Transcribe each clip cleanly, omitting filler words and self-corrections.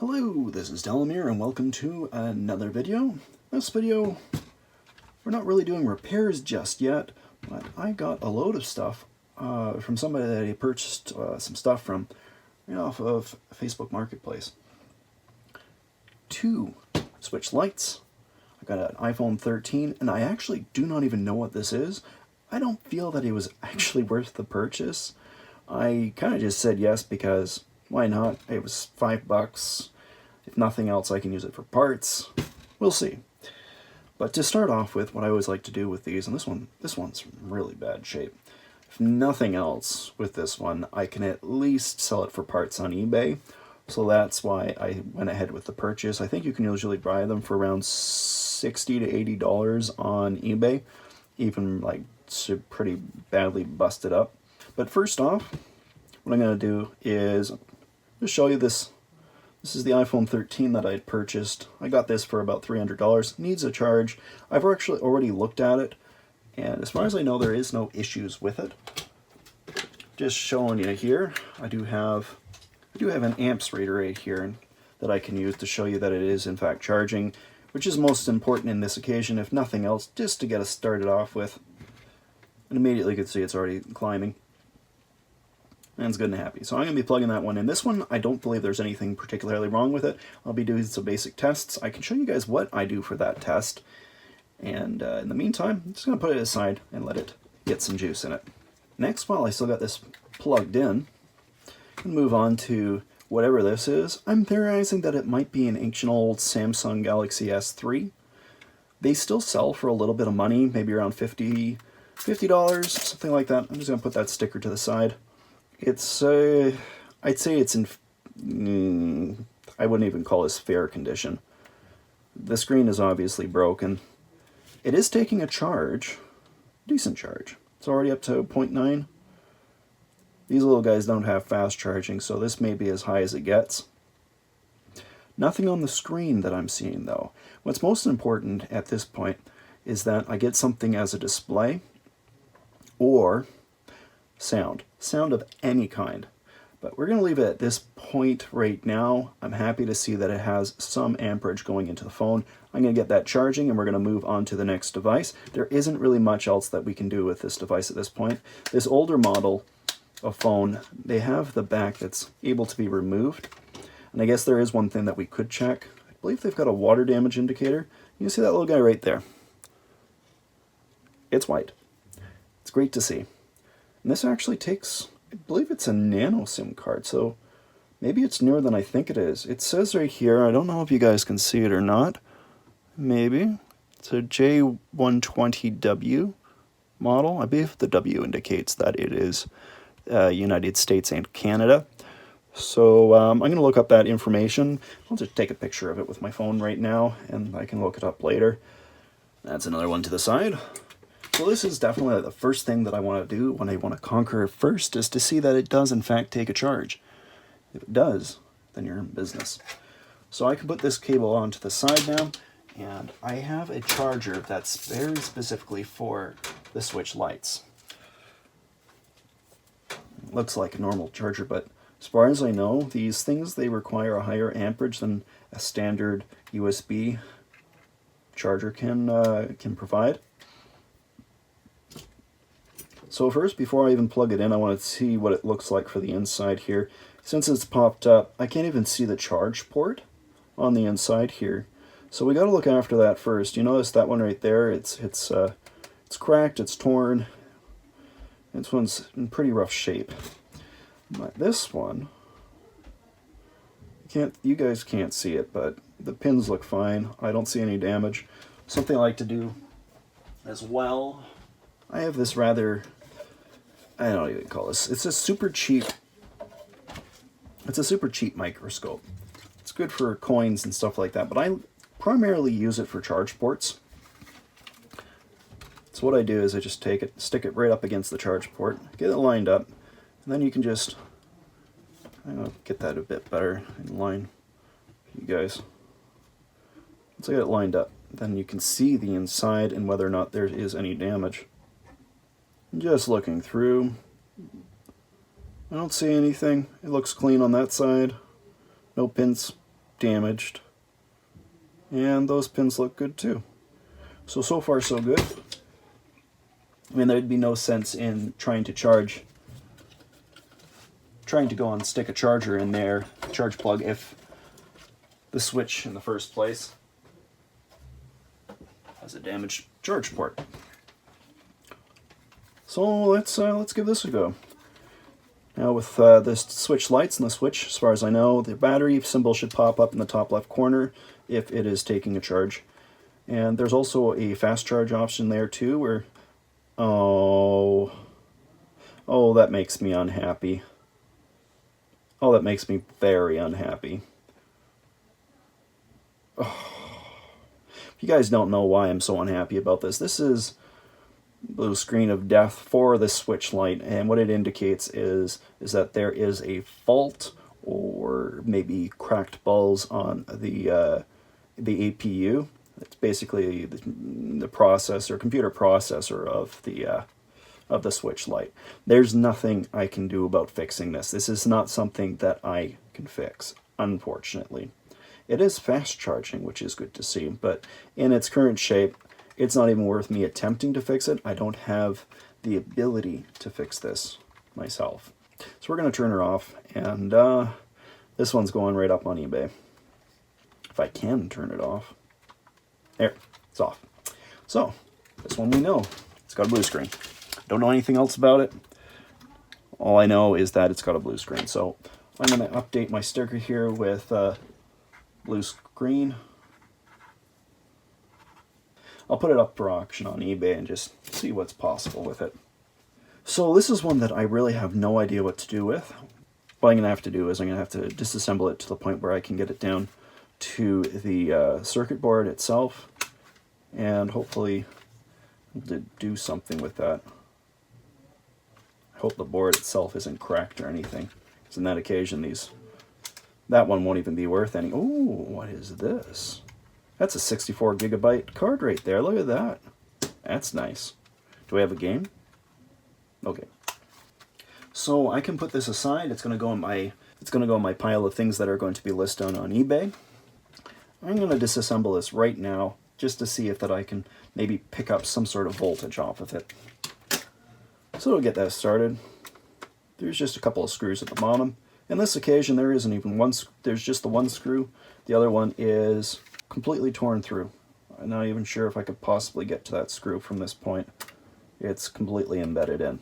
Hello, this is Delamere and welcome to another video. This video, we're not really doing repairs just yet, but I got a load of stuff from somebody that I purchased some stuff from right off of Facebook Marketplace. 2 switch lights. I got an iPhone 13 and I actually do not even know what this is. I don't feel that it was actually worth the purchase. I kind of just said yes because why not? It was $5. If nothing else, I can use it for parts. We'll see. But to start off with, what I always like to do with these, and this one's in really bad shape. If nothing else with this one, I can at least sell it for parts on eBay. So that's why I went ahead with the purchase. I think you can usually buy them for around $60 to $80 on eBay, even like pretty badly busted up. But first off, what I'm going to do is just show you this. This is the iPhone 13 that I had purchased. I got this for about $300. Needs a charge. I've actually already looked at it, and as far as I know, there is no issues with it. Just showing you here, I do have an amps reader right here that I can use to show you that it is in fact charging, which is most important in this occasion, if nothing else, just to get us started off with. And immediately you can see it's already climbing. And it's good and happy. So I'm going to be plugging that one in. This one, I don't believe there's anything particularly wrong with it. I'll be doing some basic tests. I can show you guys what I do for that test. And in the meantime, I'm just going to put it aside and let it get some juice in it. Next, while I still got this plugged in, and move on to whatever this is. I'm theorizing that it might be an ancient old Samsung Galaxy S3. They still sell for a little bit of money, maybe around $50, something like that. I'm just going to put that sticker to the side. It's, I'd say it's in, I wouldn't even call this fair condition. The screen is obviously broken. It is taking a charge, decent charge. It's already up to 0.9. These little guys don't have fast charging, so this may be as high as it gets. Nothing on the screen that I'm seeing though. What's most important at this point is that I get something as a display or sound of any kind. But we're going to leave it at this point right now. I'm happy to see that it has some amperage going into the phone. I'm going to get that charging and we're going to move on to the next device. There isn't really much else that we can do with this device at this point. This older model of phone, they have the back that's able to be removed. And I guess there is one thing that we could check. I believe they've got a water damage indicator. You can see that little guy right there. It's white. It's great to see. And this actually takes, I believe it's a nano SIM card, so maybe it's newer than I think it is. It says right here, I don't know if you guys can see it or not, maybe. It's a J120W model. I believe the W indicates that it is United States and Canada. So I'm going to look up that information. I'll just take a picture of it with my phone right now, and I can look it up later. That's another one to the side. So this is definitely the first thing that I want to do when I want to conquer it first, is to see that it does in fact take a charge. If it does, then you're in business. So I can put this cable onto the side now, and I have a charger that's very specifically for the switch lights. It looks like a normal charger, but as far as I know, these things, they require a higher amperage than a standard USB charger can provide. So first, before I even plug it in, I want to see what it looks like for the inside here. Since it's popped up, I can't even see the charge port on the inside here. So we got to look after that first. You notice that one right there? It's cracked, it's torn. This one's in pretty rough shape. But this one, you guys can't see it, but the pins look fine. I don't see any damage. Something I like to do as well, I have this rather, I don't even call this, it's a super cheap microscope. It's good for coins and stuff like that, but I primarily use it for charge ports. So what I do is I just take it, stick it right up against the charge port, get it lined up, and then you can just, I'll get that a bit better in line for you guys. Once I get it lined up, then you can see the inside and whether or not there is any damage. Just looking through, I don't see anything. It looks clean on that side. No pins damaged. And those pins look good too. So far so good. I mean, there'd be no sense in trying to go and stick a charger in there, charge plug, if the switch in the first place has a damaged charge port. So let's give this a go. Now with the switch lights and the switch, as far as I know, the battery symbol should pop up in the top left corner if it is taking a charge. And there's also a fast charge option there too, where, oh, that makes me unhappy. Oh, that makes me very unhappy. Oh. If you guys don't know why I'm so unhappy about this, this is blue screen of death for the switch light, and what it indicates is that there is a fault or maybe cracked balls on the APU. It's basically the processor, computer processor of the switch light. There's nothing I can do about fixing this. This is not something that I can fix, unfortunately. It is fast charging, which is good to see, but in its current shape, it's not even worth me attempting to fix it. I don't have the ability to fix this myself. So we're going to turn her off, and this one's going right up on eBay. If I can turn it off. There, it's off. So, this one we know. It's got a blue screen. Don't know anything else about it. All I know is that it's got a blue screen. So, I'm going to update my sticker here with blue screen. I'll put it up for auction on eBay and just see what's possible with it. So this is one that I really have no idea what to do with. What I'm going to have to do is I'm going to have to disassemble it to the point where I can get it down to the circuit board itself and hopefully do something with that. I hope the board itself isn't cracked or anything. Because on that occasion, that one won't even be worth any. Oh, what is this? That's a 64 gigabyte card right there. Look at that. That's nice. Do we have a game? Okay. So I can put this aside. It's going to go in my pile of things that are going to be listed on eBay. I'm going to disassemble this right now just to see if that I can maybe pick up some sort of voltage off of it. So to get that started, there's just a couple of screws at the bottom. In this occasion, there isn't even one. There's just the one screw. The other one is completely torn through. I'm not even sure if I could possibly get to that screw from this point. It's completely embedded in.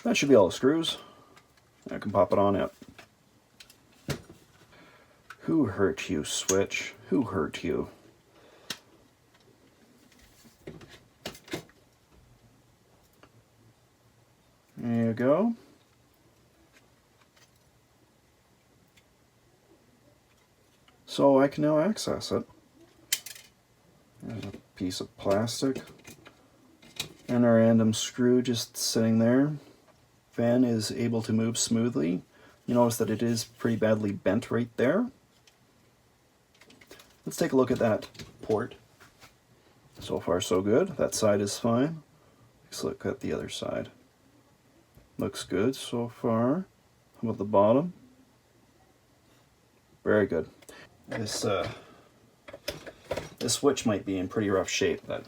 That should be all the screws. I can pop it on out. Who hurt you, Switch? Who hurt you? There you go. So I can now access it. There's a piece of plastic and a random screw just sitting there. Fan is able to move smoothly. You notice that it is pretty badly bent right there. Let's take a look at that port. So far so good. That side is fine. Let's look at the other side. Looks good so far. How about the bottom? Very good. This switch might be in pretty rough shape, but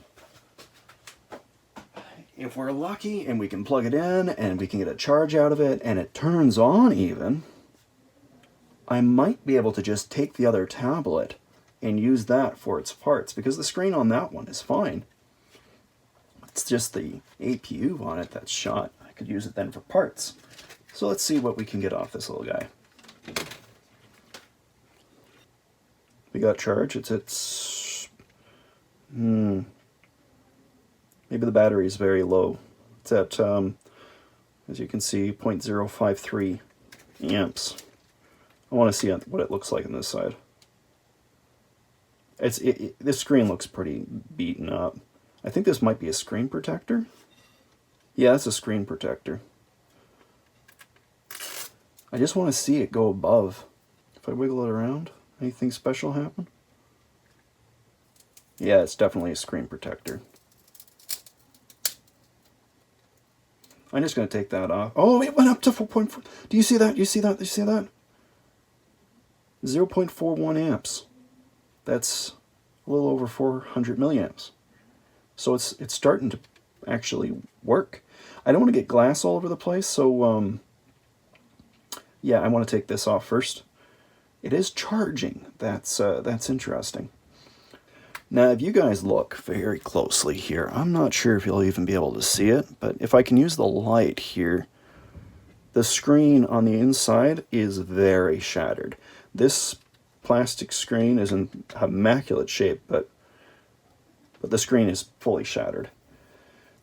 if we're lucky and we can plug it in and we can get a charge out of it and it turns on even, I might be able to just take the other tablet and use that for its parts, because the screen on that one is fine. It's just the APU on it that's shot. I could use it then for parts. So let's see what we can get off this little guy. We got charge. Maybe the battery is very low. It's at, as you can see, 0.053 amps. I want to see what it looks like on this side. This screen looks pretty beaten up. I think this might be a screen protector. Yeah, it's a screen protector. I just want to see it go above. If I wiggle it around, anything special happen? Yeah, it's definitely a screen protector. I'm just going to take that off. Oh, it went up to 4.4. Do you see that? Do you see that? Do you see that? 0.41 amps. That's a little over 400 milliamps. So it's starting to actually work. I don't want to get glass all over the place, so yeah, I want to take this off first. It is charging. That's interesting. Now, if you guys look very closely here, I'm not sure if you'll even be able to see it, but if I can use the light here, the screen on the inside is very shattered. This plastic screen is in immaculate shape, but the screen is fully shattered.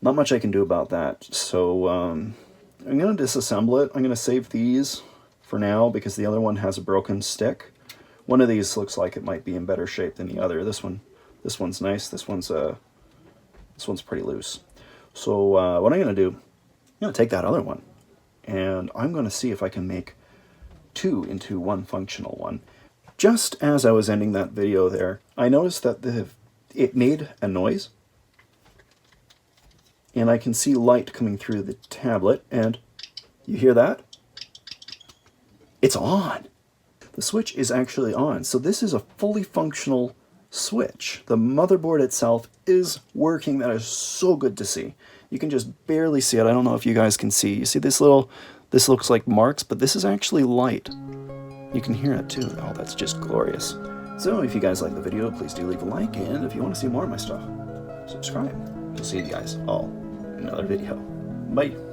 Not much I can do about that, so I'm going to disassemble it. I'm going to save these for now because the other one has a broken stick. One of these looks like it might be in better shape than the other. This one's nice. This one's pretty loose. So what I'm going to do, I'm going to take that other one, and I'm going to see if I can make two into one functional one. Just as I was ending that video there, I noticed that it made a noise, and I can see light coming through the tablet, and you hear that? It's on. The switch is actually on. So this is a fully functional switch. The motherboard itself is working. That is so good to see. You can just barely see it. I don't know if you guys can see. You see this looks like marks, but this is actually light. You can hear it too. Oh, that's just glorious. So if you guys like the video, please do leave a like, and if you want to see more of my stuff, subscribe. I'll see you guys all in another video. Bye.